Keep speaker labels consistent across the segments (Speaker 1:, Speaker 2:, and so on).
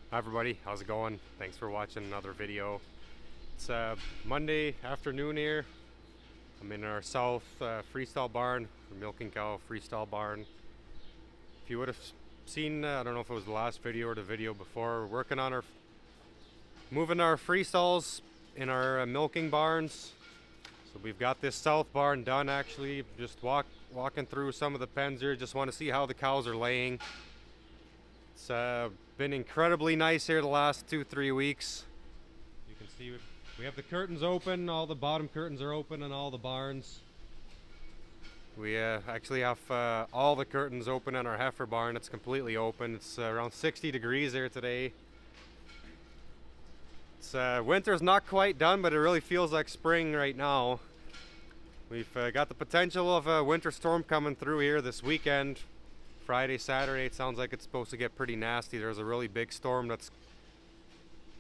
Speaker 1: Hi everybody, how's it going? Thanks for watching another video. It's Monday afternoon here. I'm in our south freestall barn, milking cow freestall barn. If you would have seen, I don't know if it was the last video or the video before, we're working on moving our freestalls in our milking barns. So we've got this south barn done actually. Just walking through some of the pens here. Just want to see how the cows are laying. It's been incredibly nice here the last 2-3 weeks. You can see we have the curtains open, all the bottom curtains are open in all the barns. We actually have all the curtains open in our heifer barn. It's completely open. It's around 60 degrees here today. It's winter's not quite done, but it really feels like spring right now. We've got the potential of a winter storm coming through here this weekend. Friday, Saturday, it sounds like it's supposed to get pretty nasty. There's a really big storm I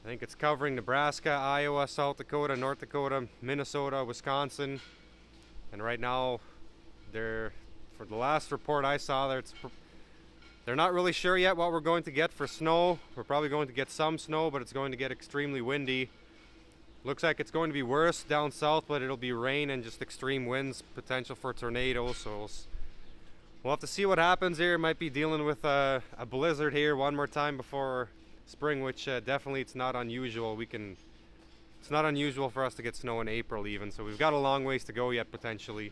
Speaker 1: think it's covering Nebraska, Iowa, South Dakota, North Dakota, Minnesota, Wisconsin. And right now, for the last report I saw, they're not really sure yet what we're going to get for snow. We're probably going to get some snow, but it's going to get extremely windy. Looks like it's going to be worse down south, but it'll be rain and just extreme winds, potential for tornadoes. So we'll have to see what happens here. Might be dealing with a blizzard here one more time before spring, which definitely it's not unusual. It's not unusual for us to get snow in April even, so we've got a long ways to go yet potentially.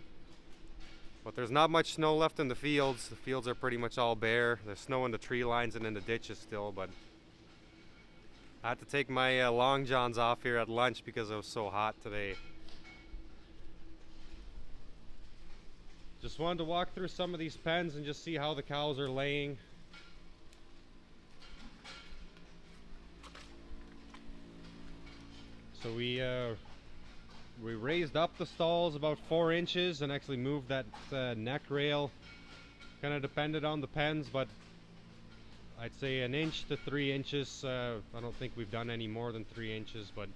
Speaker 1: But there's not much snow left in the fields. The fields are pretty much all bare. There's snow in the tree lines and in the ditches still, but I had to take my long johns off here at lunch because it was so hot today. Just wanted to walk through some of these pens and just see how the cows are laying. So we raised up the stalls about 4 inches and actually moved that neck rail. Kind of depended on the pens, but I'd say 1 inch to 3 inches. I don't think we've done any more than 3 inches, but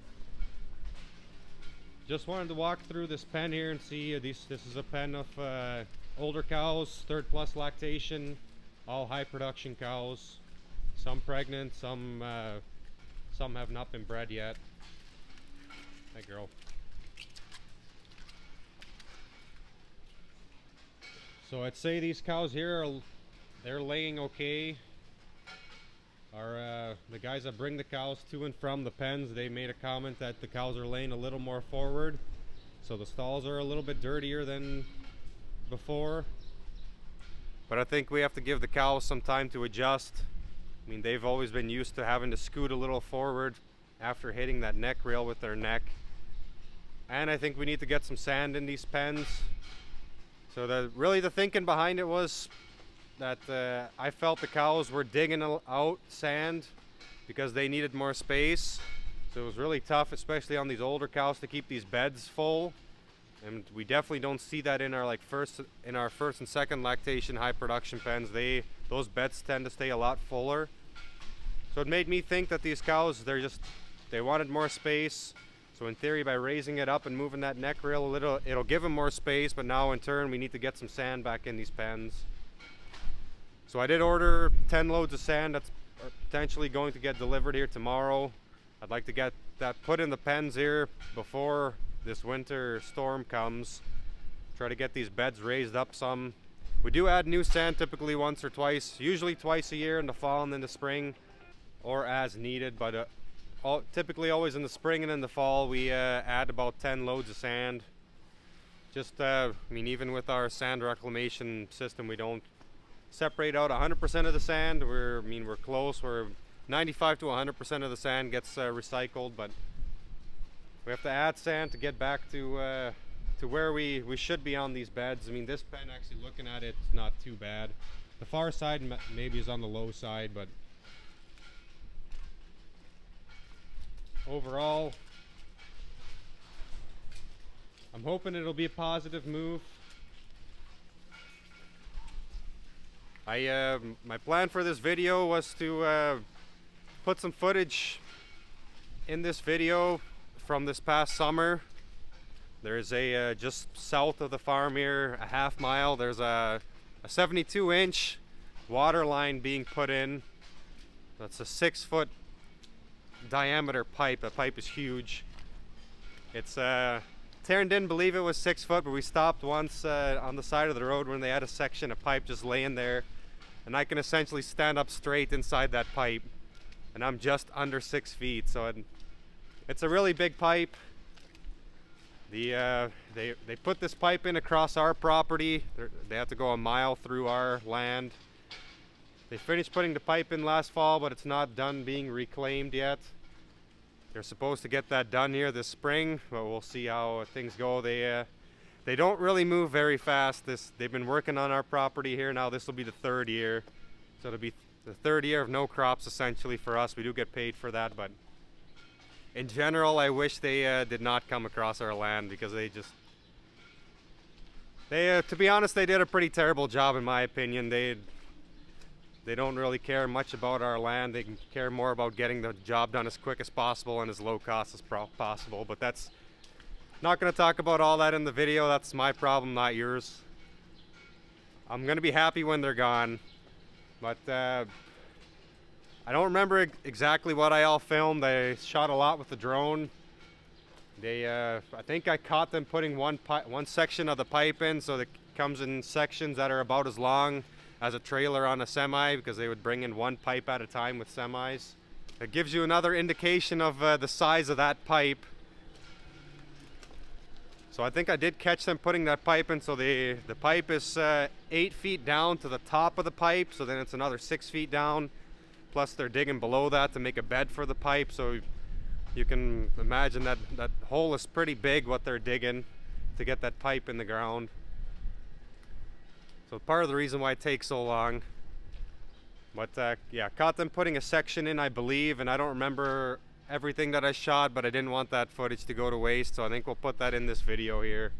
Speaker 1: just wanted to walk through this pen here and see. This is a pen of older cows, 3rd plus lactation, all high production cows. Some pregnant, some have not been bred yet. Hi girl. So I'd say these cows here they're laying okay. The guys that bring the cows to and from the pens, they made a comment that the cows are laying a little more forward, so the stalls are a little bit dirtier than before. But I think we have to give the cows some time to adjust. I mean, they've always been used to having to scoot a little forward after hitting that neck rail with their neck. And I think we need to get some sand in these pens. So really the thinking behind it was that I felt the cows were digging out sand because they needed more space. So it was really tough, especially on these older cows, to keep these beds full. And we definitely don't see that in our first and second lactation high production pens. Those beds tend to stay a lot fuller. So it made me think that these cows, they wanted more space. So in theory, by raising it up and moving that neck rail a little, it'll give them more space, but now in turn we need to get some sand back in these pens. So I did order 10 loads of sand that's potentially going to get delivered here tomorrow. I'd like to get that put in the pens here before this winter storm comes. Try to get these beds raised up some. We do add new sand typically once or twice, usually twice a year in the fall and in the spring, or as needed, but typically always in the spring and in the fall we add about 10 loads of sand. Just I mean, even with our sand reclamation system, we don't separate out 100% of the sand. We're close. We're 95 to 100% of the sand gets recycled, but we have to add sand to get back to where we should be on these beds. I mean, this pen, actually looking at it, it's not too bad. The far side maybe is on the low side, but overall, I'm hoping it'll be a positive move. My plan for this video was to put some footage in this video from this past summer. There's just south of the farm here, a half mile, there's a 72-inch water line being put in. That's a 6-foot diameter pipe. The pipe is huge. It's Taryn didn't believe it was 6 foot, but we stopped once on the side of the road when they had a section of pipe just laying there, and I can essentially stand up straight inside that pipe, and I'm just under 6 feet. So it's a really big pipe. They put this pipe in across our property. They have to go a mile through our land. They finished putting the pipe in last fall, but it's not done being reclaimed yet. They're supposed to get that done here this spring, but we'll see how things go. They don't really move very fast. They've been working on our property here now. This will be the 3rd year, so it'll be the 3rd year of no crops essentially for us. We do get paid for that, but in general, I wish they did not come across our land, because to be honest, they did a pretty terrible job in my opinion. They don't really care much about our land. They can care more about getting the job done as quick as possible and as low cost as possible. But that's not going to talk about all that in the video. That's my problem, not yours. I'm going to be happy when they're gone. But I don't remember exactly what I all filmed. I shot a lot with the drone. I think I caught them putting one section of the pipe in, so it comes in sections that are about as long as a trailer on a semi, because they would bring in one pipe at a time with semis. It gives you another indication of the size of that pipe. So I think I did catch them putting that pipe in. So the pipe is 8 feet down to the top of the pipe, so then it's another 6 feet down, plus they're digging below that to make a bed for the pipe. So you can imagine that hole is pretty big, what they're digging to get that pipe in the ground. So part of the reason why it takes so long. But yeah, caught them putting a section in, I believe, and I don't remember everything that I shot, but I didn't want that footage to go to waste, so I think we'll put that in this video here.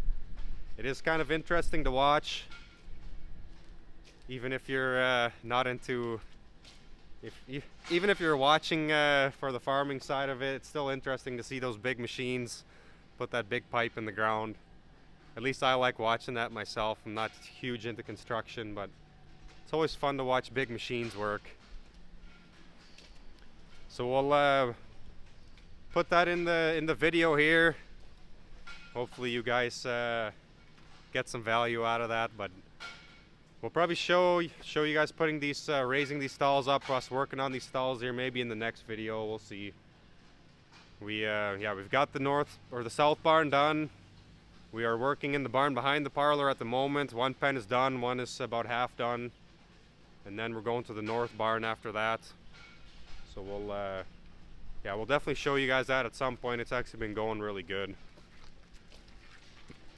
Speaker 1: It is kind of interesting to watch, even if you're not into, even if you're watching for the farming side of it. It's still interesting to see those big machines put that big pipe in the ground. At least I like watching that myself. I'm not huge into construction, but it's always fun to watch big machines work. So we'll put that in the video here. Hopefully you guys get some value out of that. But we'll probably show you guys putting these raising these stalls up, us working on these stalls here, maybe in the next video. We'll see. Yeah, we've got the north or the south barn done. We are working in the barn behind the parlor at the moment. One pen is done, one is about half done, and then we're going to the north barn after that. So we'll definitely show you guys that at some point. It's actually been going really good.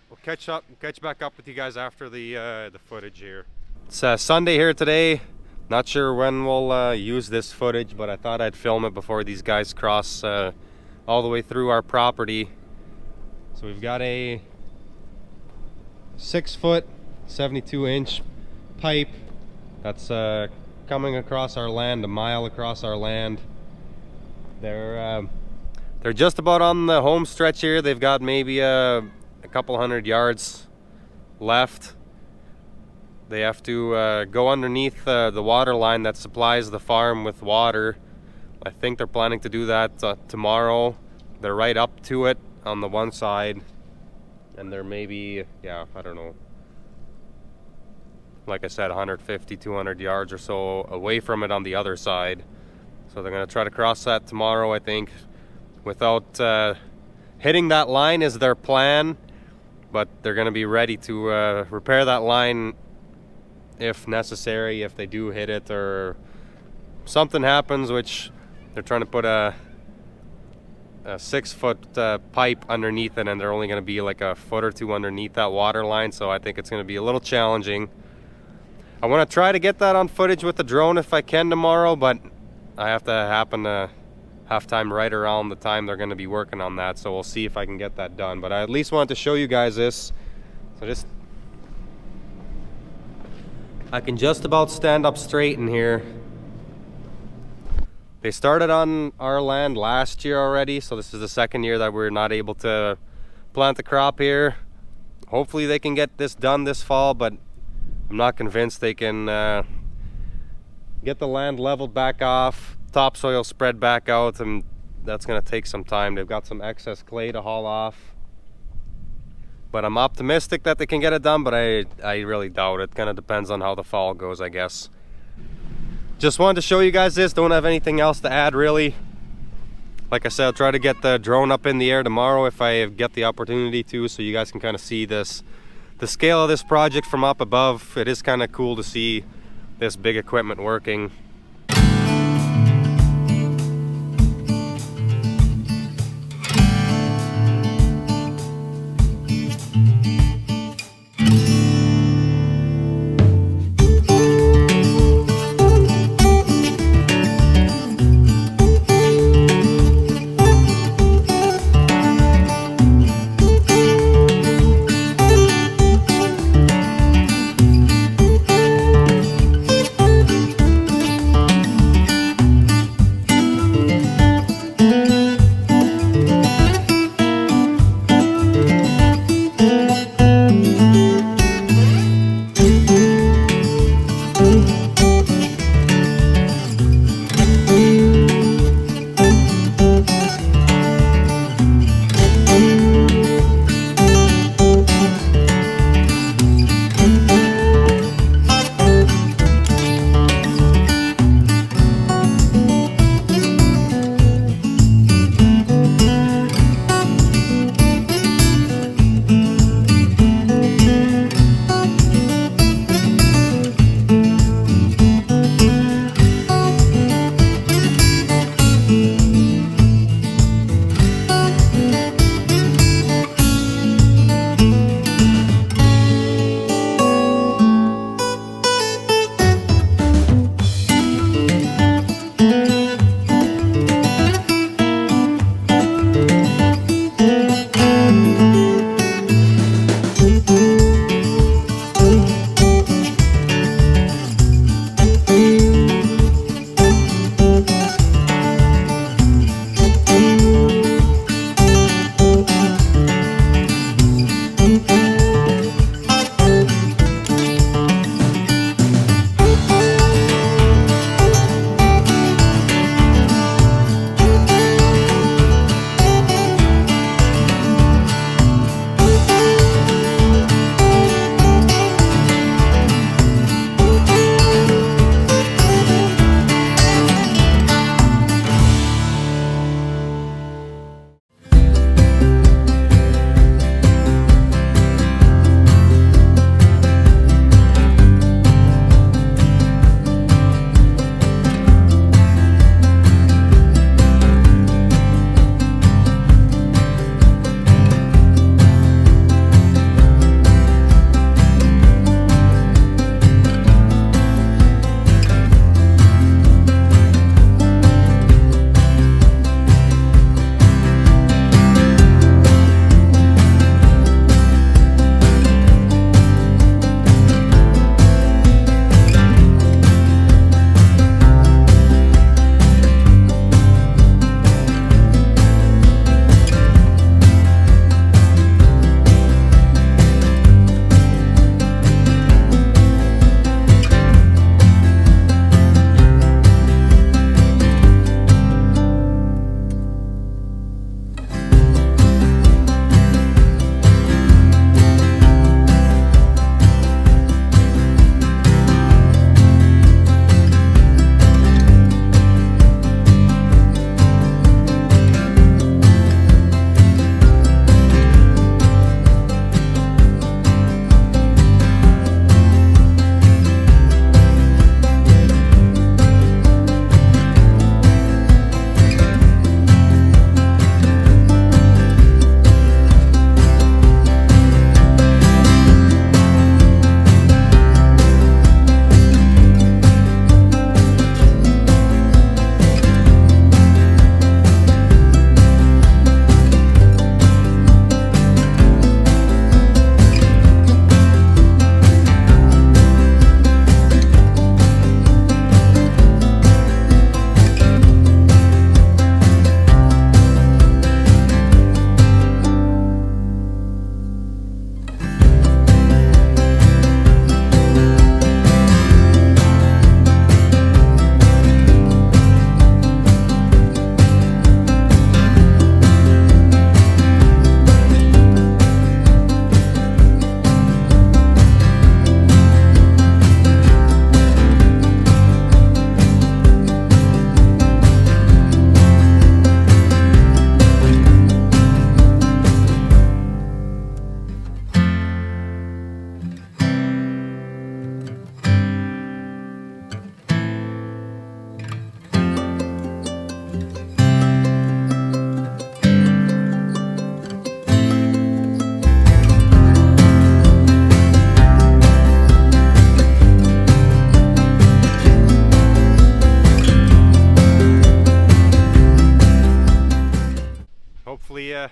Speaker 1: We'll catch back up with you guys after the footage here. It's Sunday here today. Not sure when we'll use this footage, but I thought I'd film it before these guys cross all the way through our property. So we've got a 6 foot 72-inch pipe that's coming across our land, a mile across our land. They're just about on the home stretch here. They've got maybe a couple hundred yards left. They have to go underneath the water line that supplies the farm with water. I think they're planning to do that tomorrow. They're right up to it on the one side, and they're maybe, yeah, I don't know, like I said, 150, 200 yards or so away from it on the other side. So they're going to try to cross that tomorrow, I think, without hitting that line is their plan, but they're going to be ready to repair that line if necessary, if they do hit it or something happens, which they're trying to put a 6 foot pipe underneath it, and they're only going to be like a foot or two underneath that water line, so I think it's going to be a little challenging. I want to try to get that on footage with the drone if I can tomorrow, but I have to happen to have time right around the time they're going to be working on that, so we'll see if I can get that done. But I at least wanted to show you guys this. So I can just about stand up straight in here. They started on our land last year already, so this is the second year that we're not able to plant the crop here. Hopefully they can get this done this fall, but I'm not convinced they can get the land leveled back off, topsoil spread back out, and
Speaker 2: that's going to take some time. They've got some excess clay to haul off. But I'm optimistic that they can get it done, but I really doubt it. Kind of depends on how the fall goes, I guess. Just wanted to show you guys this. Don't have anything else to add, really. Like I said, I'll try to get the drone up in the air tomorrow if I get the opportunity to, so you guys can kind of see this, the scale of this project from up above. It is kind of cool to see this big equipment working.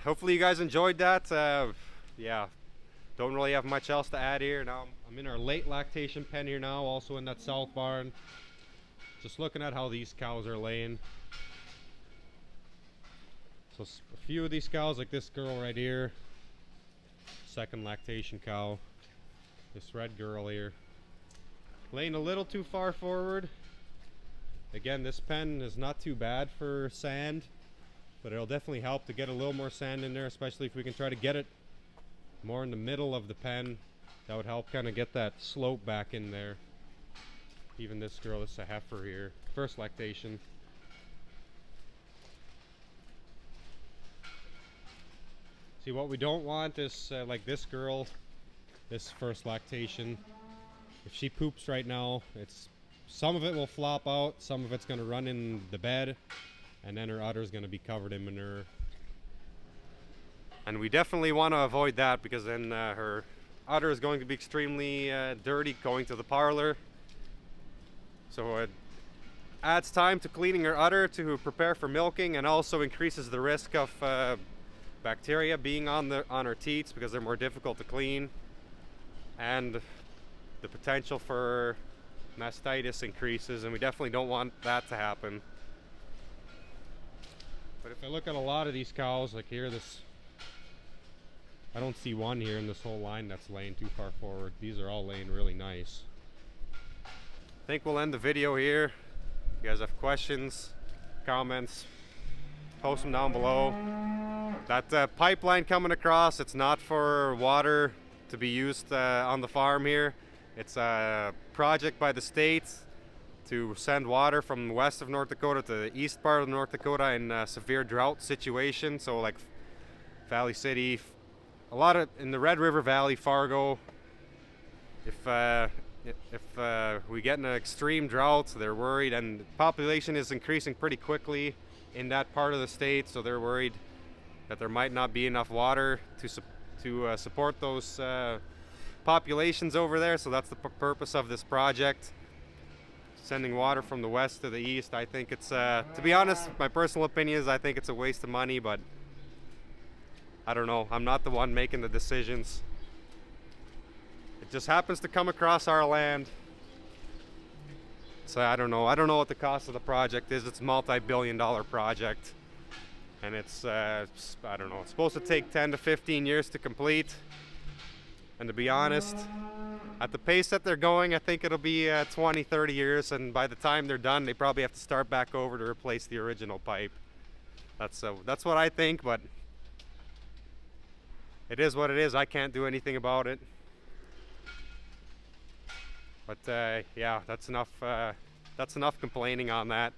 Speaker 1: hopefully you guys enjoyed that. Yeah, don't really have much else to add here. Now I'm in our late lactation pen here now, also in that south barn. Just looking at how these cows are laying. So a few of these cows, like this girl right here, second lactation cow. This red girl here, laying a little too far forward. Again, this pen is not too bad for sand, but it'll definitely help to get a little more sand in there, especially if we can try to get it more in the middle of the pen. That would help kind of get that slope back in there. Even this girl, this is a heifer here, first lactation. See, what we don't want is like this girl, this first lactation. If she poops right now, some of it will flop out, some of it's going to run in the bed, and then her udder is going to be covered in manure. And we definitely want to avoid that, because then her udder is going to be extremely dirty going to the parlor. So it adds time to cleaning her udder to prepare for milking, and also increases the risk of bacteria being on her teats, because they're more difficult to clean, and the potential for mastitis increases, and we definitely don't want that to happen. But if I look at a lot of these cows, like here, I don't see one here in this whole line that's laying too far forward. These are all laying really nice. I think we'll end the video here. If you guys have questions, comments, post them down below. That pipeline coming across, it's not for water to be used on the farm here. It's a project by the state to send water from west of North Dakota to the east part of North Dakota in a severe drought situation. So like Valley City, a lot of in the Red River Valley, Fargo. If we get in an extreme drought, they're worried, and the population is increasing pretty quickly in that part of the state, so they're worried that there might not be enough water to support those populations over there. So that's the purpose of this project, sending water from the west to the east. I think it's to be honest, my personal opinion is I think it's a waste of money, but I don't know, I'm not the one making the decisions. It just happens to come across our land. So I don't know what the cost of the project is. It's a multi-billion-dollar project, and it's I don't know, it's supposed to take 10 to 15 years to complete. And to be honest, at the pace that they're going, I think it'll be 20, 30 years, and by the time they're done, they probably have to start back over to replace the original pipe. That's what I think, but it is what it is. I can't do anything about it. But yeah, that's enough complaining on that.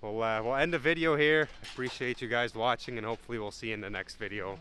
Speaker 1: We'll end the video here. I appreciate you guys watching, and hopefully we'll see you in the next video.